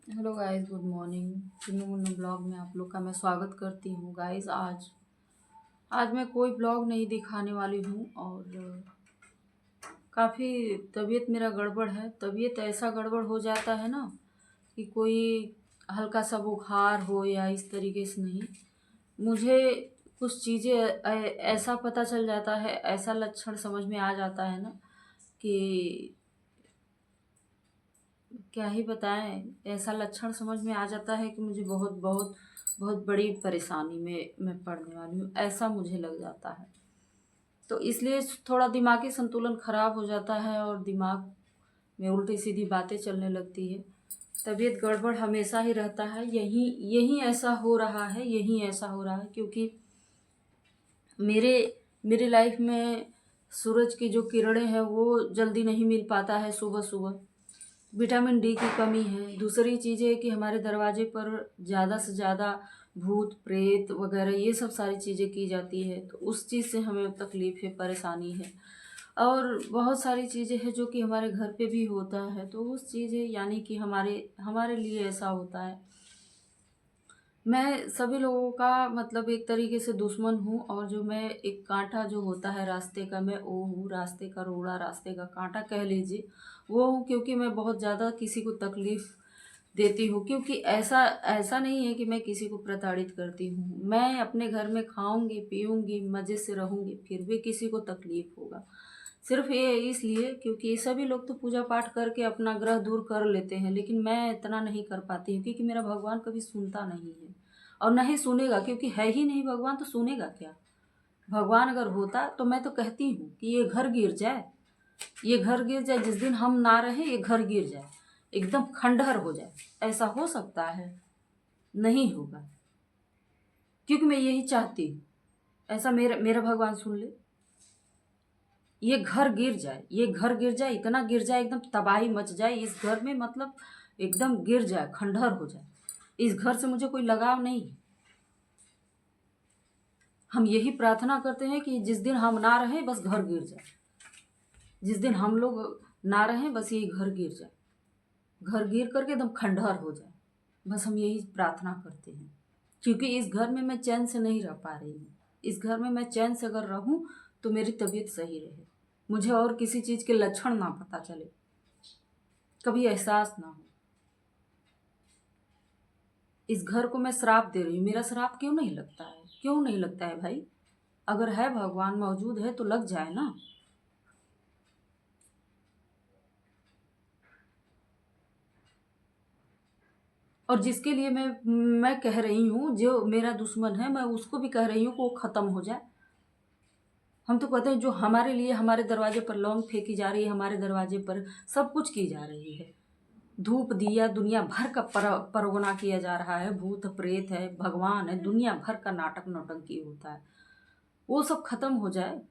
Hello guys, good morning. Chinnu Munnu blog में आप लोग का मैं स्वागत करती हूँ। गाइस, आज आज मैं कोई ब्लॉग नहीं दिखाने वाली हूँ और काफ़ी तबीयत मेरा गड़बड़ है। तबीयत ऐसा गड़बड़ हो जाता है ना कि कोई हल्का सा बुखार हो या इस तरीके से नहीं, मुझे कुछ चीज़ें ऐसा पता चल जाता है, ऐसा लक्षण समझ में आ जाता है ना कि क्या ही बताएं। ऐसा लक्षण समझ में आ जाता है कि मुझे बहुत बहुत बहुत बड़ी परेशानी में मैं पड़ने वाली हूँ, ऐसा मुझे लग जाता है। तो इसलिए थोड़ा दिमागी संतुलन खराब हो जाता है और दिमाग में उल्टी सीधी बातें चलने लगती है। तबीयत गड़बड़ हमेशा ही रहता है। यही यही ऐसा हो रहा है, यही ऐसा हो रहा है क्योंकि मेरे मेरे लाइफ में सूरज की जो किरणें हैं वो जल्दी नहीं मिल पाता है सुबह सुबह। विटामिन डी की कमी है। दूसरी चीज़ है कि हमारे दरवाजे पर ज़्यादा से ज़्यादा भूत प्रेत वगैरह ये सब सारी चीज़ें की जाती है, तो उस चीज़ से हमें तकलीफ़ है, परेशानी है। और बहुत सारी चीज़ें हैं जो कि हमारे घर पे भी होता है, तो उस चीज़ें यानी कि हमारे हमारे लिए ऐसा होता है। मैं सभी लोगों का मतलब एक तरीके से दुश्मन हूँ, और जो मैं एक कांटा जो होता है रास्ते का, मैं वो हूँ, रास्ते का रोड़ा, रास्ते का कांटा कह लीजिए, वो हूँ। क्योंकि मैं बहुत ज़्यादा किसी को तकलीफ़ देती हूँ, क्योंकि ऐसा ऐसा नहीं है कि मैं किसी को प्रताड़ित करती हूँ। मैं अपने घर में खाऊंगी पीऊंगी मज़े से रहूंगी, फिर भी किसी को तकलीफ़ होगा। सिर्फ ये इसलिए क्योंकि सभी लोग तो पूजा पाठ करके अपना ग्रह दूर कर लेते हैं, लेकिन मैं इतना नहीं कर पाती हूँ क्योंकि मेरा भगवान कभी सुनता नहीं है और ना ही सुनेगा, क्योंकि है ही नहीं भगवान, तो सुनेगा क्या। भगवान अगर होता तो मैं तो कहती हूँ कि ये घर गिर जाए, ये घर गिर जाए, जिस दिन हम ना रहे ये घर गिर जाए, एकदम खंडहर हो जाए। ऐसा हो सकता है? नहीं होगा, क्योंकि मैं यही चाहती हूँ। ऐसा मेरा मेरा भगवान सुन ले, ये घर गिर जाए, ये घर गिर जाए, इतना गिर जाए, एकदम तबाही मच जाए इस घर में, मतलब एकदम गिर जाए, खंडहर हो जाए। इस घर से मुझे कोई लगाव नहीं है। हम यही प्रार्थना करते हैं कि जिस दिन हम ना रहें बस घर गिर जाए, जिस दिन हम लोग ना रहें बस ये घर गिर जाए, घर गिर करके एकदम खंडहर हो जाए। बस हम यही प्रार्थना करते हैं, क्योंकि इस घर में मैं चैन से नहीं रह पा रही हूँ। इस घर में मैं चैन से अगर रहूँ तो मेरी तबीयत सही रहे, मुझे और किसी चीज़ के लक्षण ना पता चले, कभी एहसास ना हो। इस घर को मैं श्राप दे रही हूँ। मेरा श्राप क्यों नहीं लगता है? क्यों नहीं लगता है भाई? अगर है भगवान मौजूद है तो लग जाए ना। और जिसके लिए मैं कह रही हूँ, जो मेरा दुश्मन है, मैं उसको भी कह रही हूँ कि वो ख़त्म हो जाए। हम तो कहते हैं जो हमारे लिए हमारे दरवाजे पर लौंग फेंकी जा रही है, हमारे दरवाजे पर सब कुछ की जा रही है, धूप दिया दुनिया भर का परगना किया जा रहा है, भूत प्रेत है, भगवान है, दुनिया भर का नाटक नौटंकी होता है, वो सब खत्म हो जाए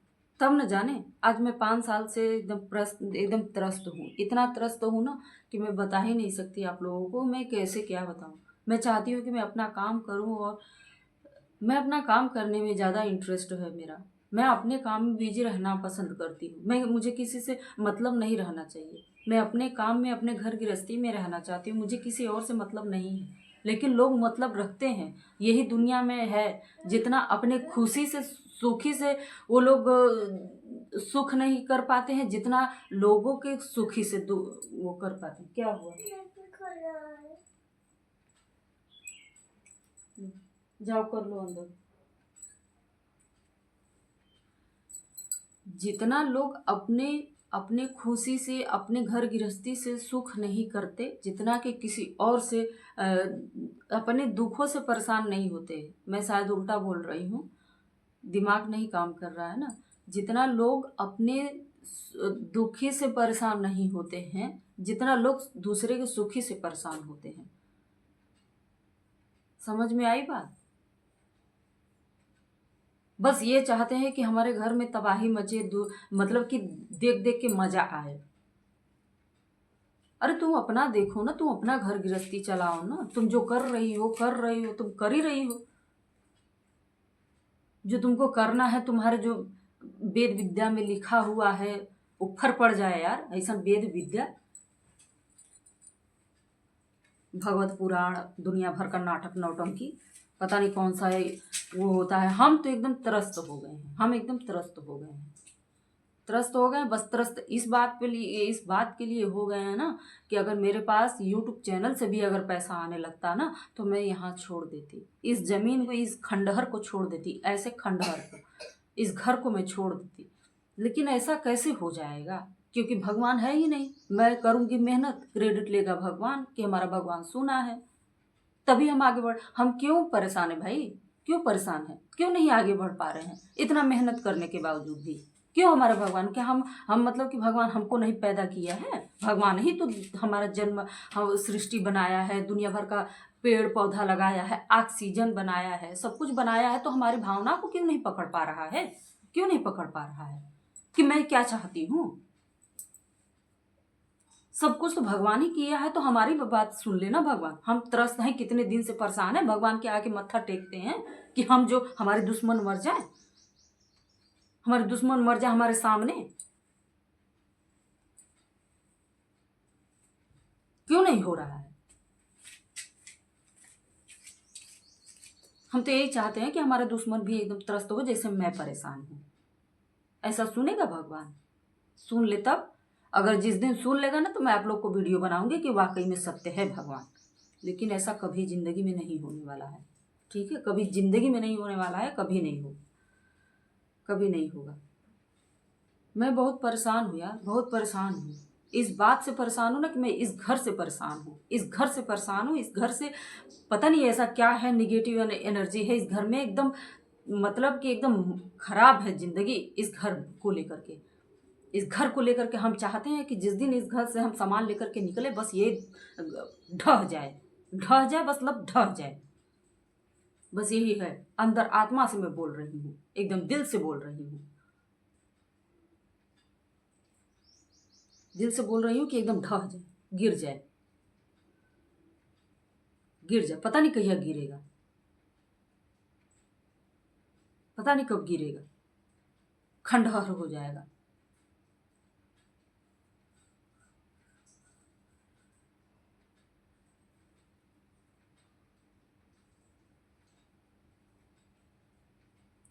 तब न जाने। आज मैं 5 साल से एकदम त्रस्त हूँ, इतना त्रस्त हूँ ना कि मैं बता ही नहीं सकती आप लोगों को मैं कैसे क्या बताऊँ। मैं चाहती हूँ कि मैं अपना काम करूँ, और मैं अपना काम करने में ज़्यादा इंटरेस्ट है मेरा। मैं अपने काम में बिजी रहना पसंद करती हूँ। मुझे किसी से मतलब नहीं रहना चाहिए। मैं अपने काम में, अपने घर गृहस्थी में रहना चाहती हूँ, मुझे किसी और से मतलब नहीं है। लेकिन लोग मतलब रखते हैं, यही दुनिया में है। जितना अपने खुशी से, सुखी से वो लोग सुख नहीं कर पाते हैं, जितना लोगों के सुखी से वो कर पाते हैं। क्या हुआ? जाओ कर लो अंदर। जितना लोग अपने अपने खुशी से, अपने घर गृहस्थी से सुख नहीं करते, जितना कि किसी और से अपने दुखों से परेशान नहीं होते। मैं शायद उल्टा बोल रही हूँ, दिमाग नहीं काम कर रहा है ना। जितना लोग अपने दुखी से परेशान नहीं होते हैं, जितना लोग दूसरे के सुखी से परेशान होते हैं। समझ में आई बात? बस ये चाहते हैं कि हमारे घर में तबाही मचे, मतलब कि देख देख के मजा आए। अरे तुम अपना देखो ना, तुम अपना घर गृहस्थी चलाओ ना। तुम जो कर रही हो, तुम कर ही रही हो। जो तुमको करना है, तुम्हारे जो वेद विद्या में लिखा हुआ है, वो फर पड़ जाए यार, ऐसा वेद विद्या। भगवत पुराण, दुनिया भर का नाटक नौटंकी, पता नहीं कौन सा है वो होता है। हम तो एकदम त्रस्त हो गए हैं, हम एकदम त्रस्त हो गए हैं, त्रस्त हो गए हैं। बस त्रस्त इस बात के लिए हो गए हैं ना कि अगर मेरे पास यूट्यूब चैनल से भी अगर पैसा आने लगता ना तो मैं यहाँ छोड़ देती, इस जमीन को, इस खंडहर को छोड़ देती, ऐसे खंडहर को, इस घर को मैं छोड़ देती। लेकिन ऐसा कैसे हो जाएगा, क्योंकि भगवान है ही नहीं। मैं करूँगी मेहनत, क्रेडिट लेगा भगवान कि हमारा भगवान सुना है, तभी हम आगे बढ़। हम क्यों परेशान है भाई, क्यों परेशान है, क्यों नहीं आगे बढ़ पा रहे हैं इतना मेहनत करने के बावजूद भी? क्यों हमारे भगवान, क्या हम मतलब कि भगवान हमको नहीं पैदा किया है? भगवान ही तो हमारा जन्म, हम सृष्टि बनाया है, दुनिया भर का पेड़ पौधा लगाया है, ऑक्सीजन बनाया है, सब कुछ बनाया है, तो हमारी भावना को क्यों नहीं पकड़ पा रहा है? क्यों नहीं पकड़ पा रहा है कि मैं क्या चाहती हूँ? सब कुछ तो भगवान ही किया है, तो हमारी बात सुन लेना भगवान। हम त्रस्त हैं, कितने दिन से परेशान हैं, भगवान के आके मत्था टेकते हैं कि हम जो हमारे दुश्मन मर जाए, हमारे दुश्मन मर जाए हमारे सामने। क्यों नहीं हो रहा है? हम तो यही चाहते हैं कि हमारा दुश्मन भी एकदम त्रस्त हो जैसे मैं परेशान हूं। ऐसा सुनेगा भगवान? सुन ले तब। अगर जिस दिन सुन लेगा ना तो मैं आप लोग को वीडियो बनाऊंगी कि वाकई में सत्य है भगवान। लेकिन ऐसा कभी जिंदगी में नहीं होने वाला है, ठीक है? कभी जिंदगी में नहीं होने वाला है, कभी नहीं हो, कभी नहीं होगा। मैं बहुत परेशान हूँ यार, बहुत परेशान हूँ। इस बात से परेशान हूँ ना कि मैं इस घर से परेशान हूँ, इस घर से परेशान हूँ, इस घर से पता नहीं ऐसा क्या है, निगेटिव एनर्जी है इस घर में एकदम, मतलब कि एकदम खराब है जिंदगी इस घर को लेकर के। इस घर को लेकर के हम चाहते हैं कि जिस दिन इस घर से हम सामान लेकर के निकले बस ये ढह जाए, ढह जाए, बस लब ढह जाए। बस यही है, अंदर आत्मा से मैं बोल रही हूँ, एकदम दिल से बोल रही हूँ, दिल से बोल रही हूँ कि एकदम ढह जाए, गिर जाए, गिर जाए। पता नहीं कहिया गिरेगा, पता नहीं कब गिरेगा, खंडहर हो जाएगा।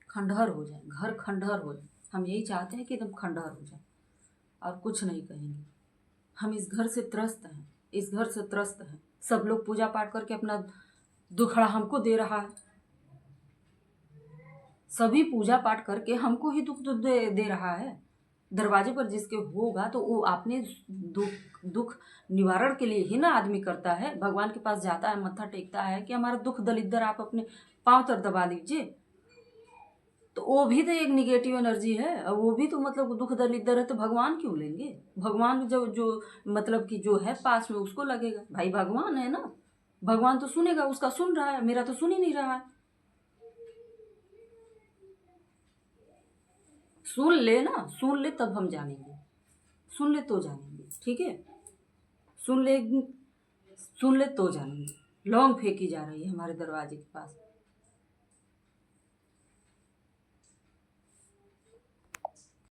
खंडहर हो जाए, घर खंडहर हो जाए। हम यही चाहते हैं कि एकदम खंडहर हो जाए, और कुछ नहीं कहेंगे। हम इस घर से त्रस्त हैं, इस घर से त्रस्त हैं। सब लोग पूजा पाठ करके अपना दुखड़ा हमको दे रहा है, सभी पूजा पाठ करके हमको ही दुख दे रहा है। दरवाजे पर जिसके होगा तो वो अपने दुख निवारण के लिए ही ना आदमी करता है, भगवान के पास जाता है, मत्था टेकता है कि हमारा दुख दलिद्र आप अपने पांव तर दबा दीजिए। तो वो भी तो एक निगेटिव एनर्जी है, और वो भी तो मतलब दुख दलिद्र है, तो भगवान क्यों लेंगे? भगवान जो जो मतलब कि जो है पास में उसको लगेगा, भाई भगवान है ना, भगवान तो सुनेगा, उसका सुन रहा है, मेरा तो सुन ही नहीं रहा है। सुन ले ना, सुन ले तब हम जानेंगे, सुन ले तो जानेंगे, ठीक है? सुन ले, सुन ले तो जानेंगे। लौंग फेंकी जा रही है हमारे दरवाजे के पास,